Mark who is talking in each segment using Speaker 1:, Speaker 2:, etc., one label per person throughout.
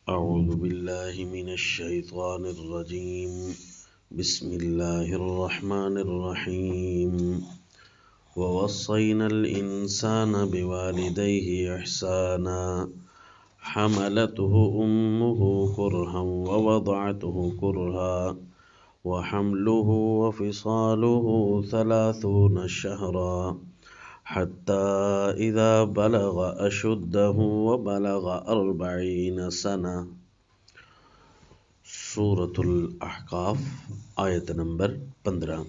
Speaker 1: أعوذ بالله من الشيطان الرجيم بسم الله الرحمن الرحيم ووصينا الإنسان بوالديه إحسانا حملته أمه كرها ووضعته كرها وحمله وفصاله 30 شهرا حتى إذا بلغ أشده وبلغ 40 سنة۔ سورة الاحقاف آیت نمبر 15۔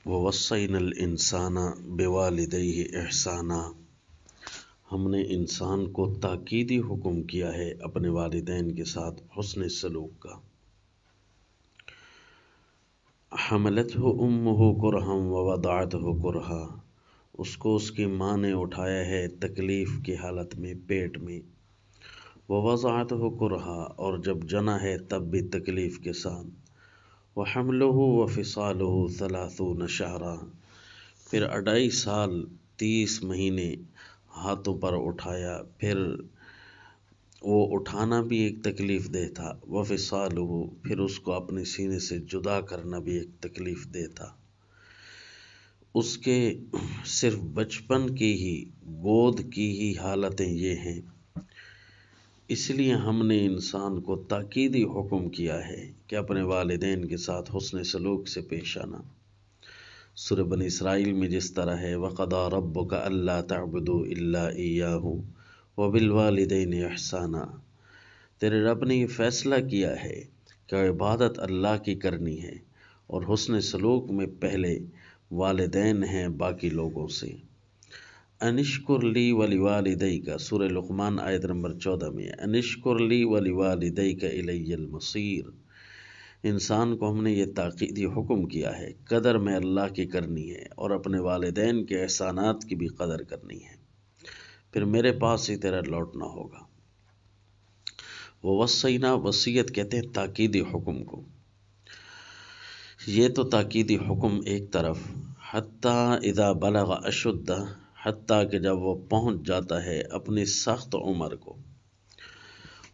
Speaker 1: ووصینا الانسان بوالدیہ احسانا، ہم نے انسان کو تاکیدی حکم کیا ہے اپنے والدین کے ساتھ حسن سلوک کا۔ حملتہ امہ کرہا ووضعتہ کرہا، اس کو اس کی ماں نے اٹھایا ہے تکلیف کی حالت میں پیٹ میں، ووضعتہ کرہا، اور جب جنا ہے تب بھی تکلیف کے ساتھ، وحملہ وفصالہ 30 شہرا، پھر 2.5 سال 30 مہینے ہاتھوں پر اٹھایا، پھر وہ اٹھانا بھی ایک تکلیف دہ تھا، وفصالہ، پھر اس کو اپنے سینے سے جدا کرنا بھی ایک تکلیف دہ تھا۔ اس کے صرف بچپن کی ہی گود کی ہی حالتیں یہ ہیں، اس لیے ہم نے انسان کو تاکیدی حکم کیا ہے کہ اپنے والدین کے ساتھ حسن سلوک سے پیش آنا۔ سورہ بنی اسرائیل میں جس طرح ہے وَقَضَىٰ رَبُّكَ أَلَّا تَعْبُدُوا إِلَّا إِيَّاهُ وَبِالْوَالِدَيْنِ إِحْسَانًا، تیرے رب نے یہ فیصلہ کیا ہے کہ عبادت اللہ کی کرنی ہے اور حسن سلوک میں پہلے والدین ہیں باقی لوگوں سے۔ انشکر لی ولوالدیک، سورہ لقمان آیت نمبر 14 میں، انشکر لی ولوالدیک الی المصیر، انسان کو ہم نے یہ تاکیدی حکم کیا ہے قدر میں اللہ کی کرنی ہے اور اپنے والدین کے احسانات کی بھی قدر کرنی ہے، پھر میرے پاس ہی تیرا لوٹنا ہوگا۔ ووصینا، وصیت کہتے ہیں تاکیدی حکم کو، یہ تو تاکیدی حکم ایک طرف، حتیٰ اذا بلغ اشدہ، حتیٰ کہ جب وہ پہنچ جاتا ہے اپنی سخت عمر کو،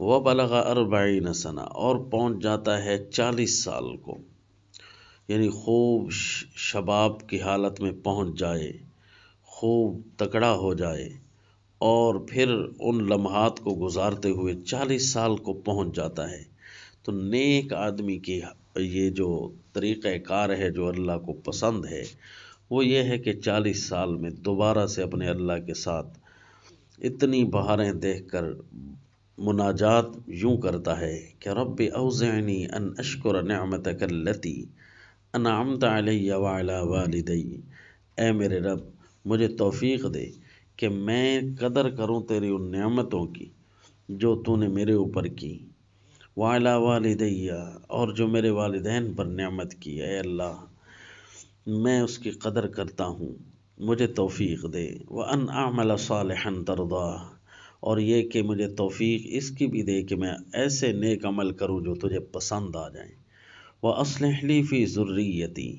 Speaker 1: وبلغ 40 سنہ، اور پہنچ جاتا ہے 40 سال کو، یعنی خوب شباب کی حالت میں پہنچ جائے، خوب تکڑا ہو جائے، اور پھر ان لمحات کو گزارتے ہوئے 40 سال کو پہنچ جاتا ہے، تو نیک آدمی کی یہ جو طریقہ کار ہے جو اللہ کو پسند ہے وہ یہ ہے کہ 40 سال میں دوبارہ سے اپنے اللہ کے ساتھ اتنی بہاریں دیکھ کر مناجات یوں کرتا ہے کہ رب اوزعنی ان اشکر نعمتک التی انعمت علی وعلی والدی، اے میرے رب مجھے توفیق دے کہ میں قدر کروں تیری ان نعمتوں کی جو تو نے میرے اوپر کی، وعلی والدی، اور جو میرے والدین پر نعمت کی، اے اللہ میں اس کی قدر کرتا ہوں، مجھے توفیق دے، وان اعمل صالحا ترضاہ، اور یہ کہ مجھے توفیق اس کی بھی دے کہ میں ایسے نیک عمل کروں جو تجھے پسند آ جائیں، وَأَصْلِحْ لِي فِي ذُرِّيَّتِي،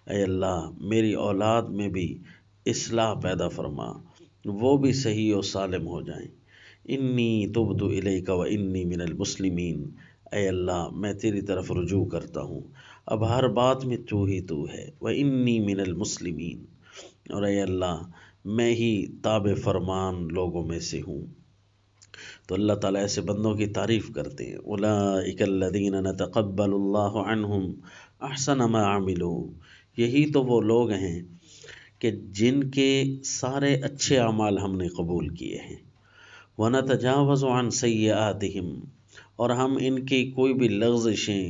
Speaker 1: اے اللہ میری اولاد میں بھی اصلاح پیدا فرما، وہ بھی صحیح و سالم ہو جائیں، انی تبت الیک وانی من المسلمین، اے اللہ میں تیری طرف رجوع کرتا ہوں، اب ہر بات میں تو ہی تو ہے، وانی من المسلمین، اور اے اللہ میں ہی تابع فرمان لوگوں میں سے ہوں۔ تو اللہ تعالیٰ ایسے بندوں کی تعریف کرتے ہیں، اولئک الذین نتقبل اللہ عنہم احسن ما عملوا، یہی تو وہ لوگ ہیں کہ جن کے سارے اچھے اعمال ہم نے قبول کیے ہیں، ونتجاوز عن سیئاتہم، اور ہم ان کی کوئی بھی لغزشیں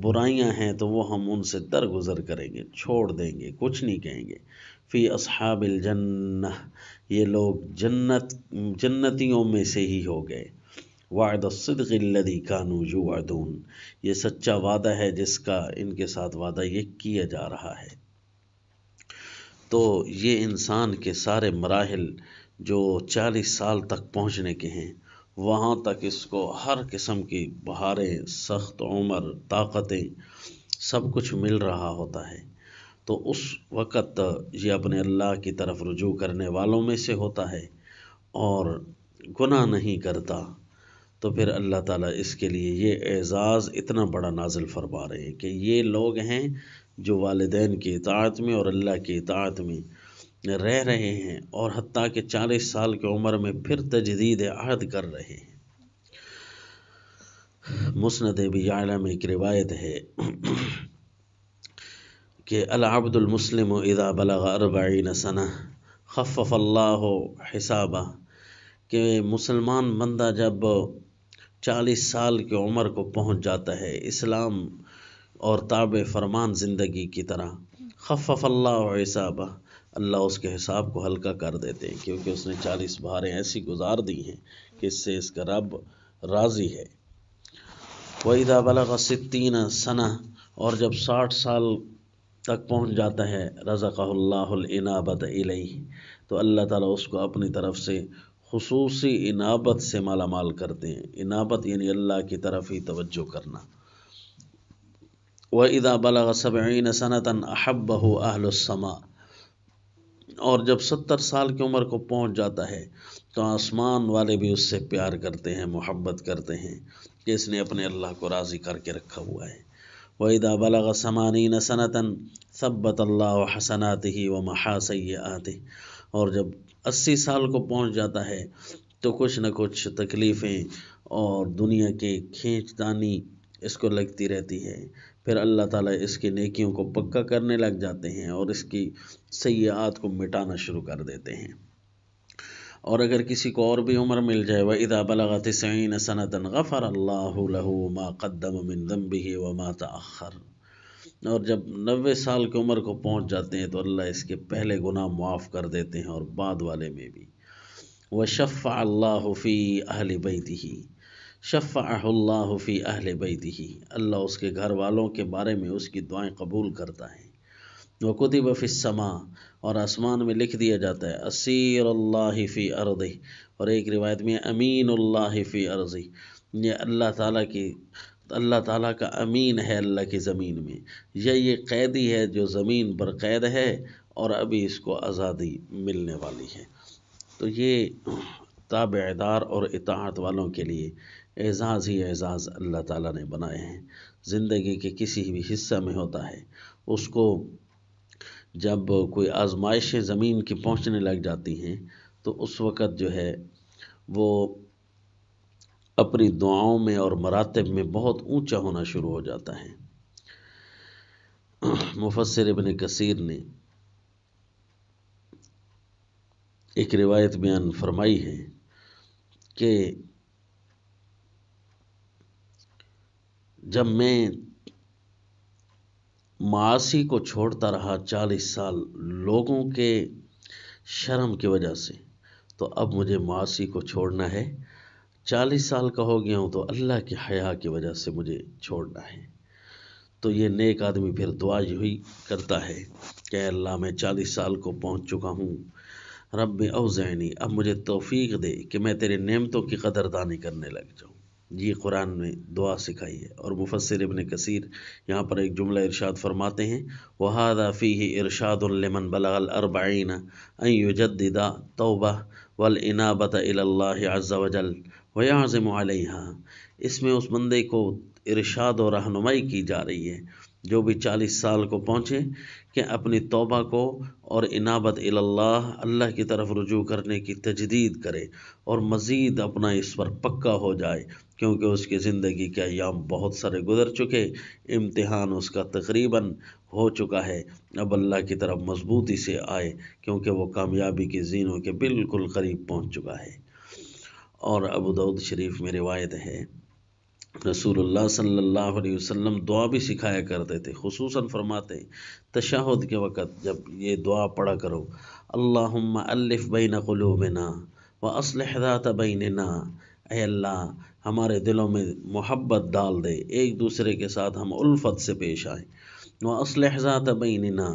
Speaker 1: برائیاں ہیں تو وہ ہم ان سے درگزر کریں گے، چھوڑ دیں گے، کچھ نہیں کہیں گے۔ فی اصحاب الجنہ، یہ لوگ جنتیوں میں سے ہی ہو گئے، وعد الصدق الذی کانوا یوعدون، یہ سچا وعدہ ہے جس کا ان کے ساتھ وعدہ یہ کیا جا رہا ہے۔ تو یہ انسان کے سارے مراحل جو 40 سال تک پہنچنے کے ہیں، وہاں تک اس کو ہر قسم کی بہاریں، سخت عمر، طاقتیں، سب کچھ مل رہا ہوتا ہے، تو اس وقت یہ اپنے اللہ کی طرف رجوع کرنے والوں میں سے ہوتا ہے اور گناہ نہیں کرتا، تو پھر اللہ تعالیٰ اس کے لیے یہ اعزاز اتنا بڑا نازل فرما رہے ہیں کہ یہ لوگ ہیں جو والدین کی اطاعت میں اور اللہ کی اطاعت میں رہ رہے ہیں، اور حتیٰ کہ 40 سال کی عمر میں پھر تجدید عہد کر رہے ہیں۔ مسند ابی یعلا میں ایک روایت ہے کہ العبد المسلم اذا بلغ 40 سنہ خفف اللہ حسابہ، کہ مسلمان بندہ جب 40 سال کی عمر کو پہنچ جاتا ہے اسلام اور تابع فرمان زندگی کی طرح، خفف اللہ حسابہ، اللہ اس کے حساب کو ہلکا کر دیتے ہیں، کیونکہ اس نے 40 بہاریں ایسی گزار دی ہیں کہ اس سے اس کا رب راضی ہے۔ وَإِذَا بَلَغَ 60 سنہ، اور جب 60 سال تک پہنچ جاتا ہے، رزقہ اللہ الانابۃ الیہ، تو اللہ تعالیٰ اس کو اپنی طرف سے خصوصی انابت سے مالا مال کرتے ہیں۔ انابت یعنی اللہ کی طرف ہی توجہ کرنا۔ وَإِذَا بَلَغَ 70 سَنَةً أَحَبَّهُ أَهْلُ السَّمَاءِ، اور جب 70 سال کی عمر کو پہنچ جاتا ہے تو آسمان والے بھی اس سے پیار کرتے ہیں، محبت کرتے ہیں کہ اس نے اپنے اللہ کو راضی کر کے رکھا ہوا ہے۔ وَإِذَا بَلَغَ 80 سَنَةً ثَبَّتَ اللَّهُ حَسَنَاتِهِ وَمَحَا سَيِّئَاتِهِ، اور جب 80 سال کو پہنچ جاتا ہے تو کچھ نہ کچھ تکلیفیں اور دنیا کی کھینچتانی اس کو لگتی رہتی ہے، پھر اللہ تعالیٰ اس کی نیکیوں کو پکا کرنے لگ جاتے ہیں اور اس کی سیئات کو مٹانا شروع کر دیتے ہیں۔ اور اگر کسی کو اور بھی عمر مل جائے، وَإِذَا بَلَغَ 90 سَنَةً غَفَرَ اللَّهُ لَهُ مَا قَدَّمَ مِن ذَنبِهِ وَمَا تَأَخَّرَ، اور جب 90 سال کی عمر کو پہنچ جاتے ہیں تو اللہ اس کے پہلے گناہ معاف کر دیتے ہیں اور بعد والے میں بھی۔ وَشَفَّعَ اللَّهُ فِي أَهْلِ بَيْتِهِ، شفعہ اللہ فی اہل بیتہ، اللہ اس کے گھر والوں کے بارے میں اس کی دعائیں قبول کرتا ہے۔ وَكُتِبَ فِي السَّمَاءِ، اور آسمان میں لکھ دیا جاتا ہے، اسیر اللہ فی ارضہ، اور ایک روایت میں امین اللہ فی ارضہ، یہ اللہ تعالیٰ کا امین ہے اللہ کی زمین میں، یا یہ قیدی ہے جو زمین پر قید ہے اور ابھی اس کو آزادی ملنے والی ہے۔ تو یہ تابعدار اور اطاعت والوں کے لیے اعزاز ہی اعزاز اللہ تعالیٰ نے بنائے ہیں۔ زندگی کے کسی بھی حصہ میں ہوتا ہے، اس کو جب کوئی آزمائشیں زمین کی پہنچنے لگ جاتی ہیں تو اس وقت جو ہے وہ اپنی دعاؤں میں اور مراتب میں بہت اونچا ہونا شروع ہو جاتا ہے۔ مفسر ابن کثیر نے ایک روایت بیان فرمائی ہے کہ جب میں معاصی کو چھوڑتا رہا 40 سال لوگوں کے شرم کی وجہ سے، تو اب مجھے معاصی کو چھوڑنا ہے، 40 سال کا ہو گیا ہوں تو اللہ کی حیا کی وجہ سے مجھے چھوڑنا ہے۔ تو یہ نیک آدمی پھر دعا یہی کرتا ہے کہ اے اللہ میں 40 سال کو پہنچ چکا ہوں، رب اوزعنی، اب مجھے توفیق دے کہ میں تیرے نعمتوں کی قدردانی کرنے لگ جاؤں۔ یہ قرآن میں دعا سکھائی ہے۔ اور مفسر ابن کثیر یہاں پر ایک جملہ ارشاد فرماتے ہیں، وَهَذَا فِيهِ إِرْشَادٌ لِمَنْ بَلَغَ الْأَرْبَعِينَ أَنْ يُجَدِّدَ التَّوْبَةَ وَالْإِنَابَةَ إِلَى اللَّهِ عَزَّ وَجَلَّ وَيَعْزِمُ عَلَيْهَا، اس میں اس بندے کو ارشاد و رہنمائی کی جا رہی ہے جو بھی 40 سال کو پہنچے کہ اپنی توبہ کو اور انابت اللہ، اللہ کی طرف رجوع کرنے کی تجدید کرے اور مزید اپنا اس پر پکا ہو جائے، کیونکہ اس کی زندگی کے ایام بہت سارے گزر چکے، امتحان اس کا تقریباً ہو چکا ہے، اب اللہ کی طرف مضبوطی سے آئے کیونکہ وہ کامیابی کی زینوں کے بالکل قریب پہنچ چکا ہے۔ اور ابو داؤد شریف میں روایت ہے، رسول اللہ صلی اللہ علیہ وسلم دعا بھی سکھایا کرتے تھے، خصوصاً فرماتے ہیں تشہد کے وقت جب یہ دعا پڑھا کرو، اللہم الف بین قلوبنا واصلح ذات بیننا، اے اللہ ہمارے دلوں میں محبت ڈال دے، ایک دوسرے کے ساتھ ہم الفت سے پیش آئیں، وَأَصْلِحْ ذَاتَ بَيْنِنَا،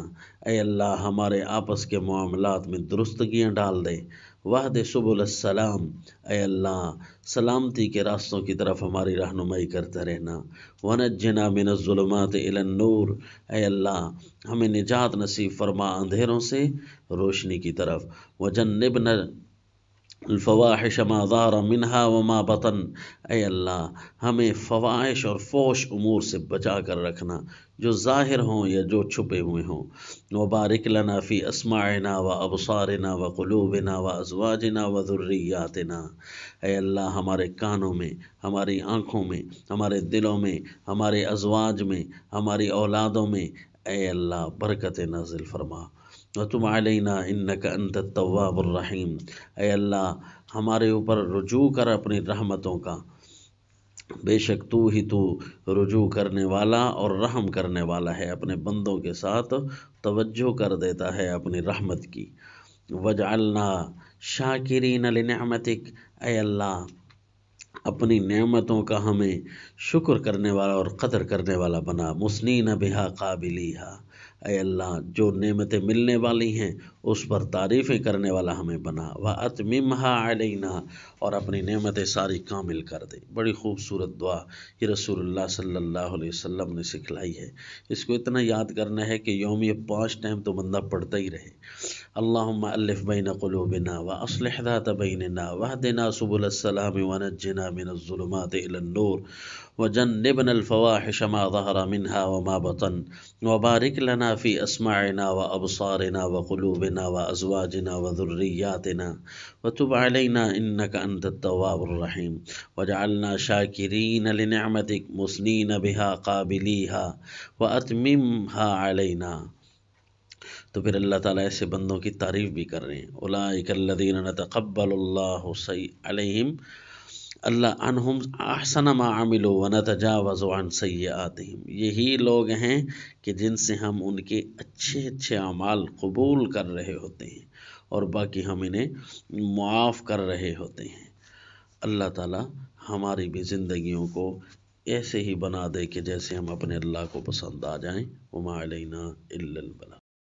Speaker 1: اے اللہ ہمارے آپس کے معاملات میں درستگیاں ڈال دے۔ وَاہْدِ سُبُلَ السلام، اے اللہ سلامتی کے راستوں کی طرف ہماری رہنمائی کرتا رہنا۔ وَنَجِّنَا مِنَ الظُّلُمَاتِ إِلَى النُّورِ، اے اللہ ہمیں نجات نصیب فرما اندھیروں سے روشنی کی طرف۔ وَجَنِّبْنَا الفواحش ما ظہر منها وما بطن، اے اللہ ہمیں فواحش اور فوش امور سے بچا کر رکھنا، جو ظاہر ہوں یا جو چھپے ہوئے ہوں۔ وبارک لنا فی اسماعنا و ابصارنا و قلوبنا و ازواجنا و ذریاتنا، اے اللہ ہمارے کانوں میں، ہماری آنکھوں میں، ہمارے دلوں میں، ہمارے ازواج میں، ہماری اولادوں میں اے اللہ برکت نازل فرما۔ وَتُبْ عَلَيْنَا إِنَّكَ أَنْتَ التَّوَّابُ الرَّحِيمُ، اے اللہ ہمارے اوپر رجوع کر اپنی رحمتوں کا، بے شک تو رجوع کرنے والا اور رحم کرنے والا ہے، اپنے بندوں کے ساتھ توجہ کر دیتا ہے اپنی رحمت کی۔ وَجْعَلْنَا شَاكِرِينَ لِنِعْمَتِكَ، اے اللہ اپنی نعمتوں کا ہمیں شکر کرنے والا اور قدر کرنے والا بنا۔ مُثْنِينَ بِهَا قَابِلِيهَا، اے اللہ جو نعمتیں ملنے والی ہیں اس پر تعریفیں کرنے والا ہمیں بنا۔ وَأَتْمِمْهَا عَلَيْنَا، اور اپنی نعمتیں ساری کامل کر دے۔ بڑی خوبصورت دعا یہ رسول اللہ صلی اللہ علیہ وسلم نے سکھلائی ہے۔ اس کو اتنا یاد کرنا ہے کہ یوم یہ 5 ٹائم تو بندہ پڑھتا ہی رہے۔ اللہم الف بین قلوبنا واصلح ذات بیننا واہدنا سبل السلام ونجنا من الظلمات الى النور وجنبنا الفواحش ما ظہر منها وما بطن وبارک لنا فی اسماعنا وابصارنا وقلوبنا وازواجنا وذریاتنا وتب علینا انک انت التواب الرحیم وجعلنا شاکرین لنعمتک مثنین بها قابلیها واتممها علینا۔ تو پھر اللہ تعالیٰ ایسے بندوں کی تعریف بھی کر رہے ہیں۔ اولئک الذین نتقبل اللہ علیہم اللہ عنہم احسن ما عملوا ونتجاوز عن سیئاتہم، یہی لوگ ہیں کہ جن سے ہم ان کے اچھے اچھے اعمال قبول کر رہے ہوتے ہیں اور باقی ہم انہیں معاف کر رہے ہوتے ہیں۔ اللہ تعالیٰ ہماری بھی زندگیوں کو ایسے ہی بنا دے کہ جیسے ہم اپنے اللہ کو پسند آ جائیں۔ وما علینا الا البلاغ۔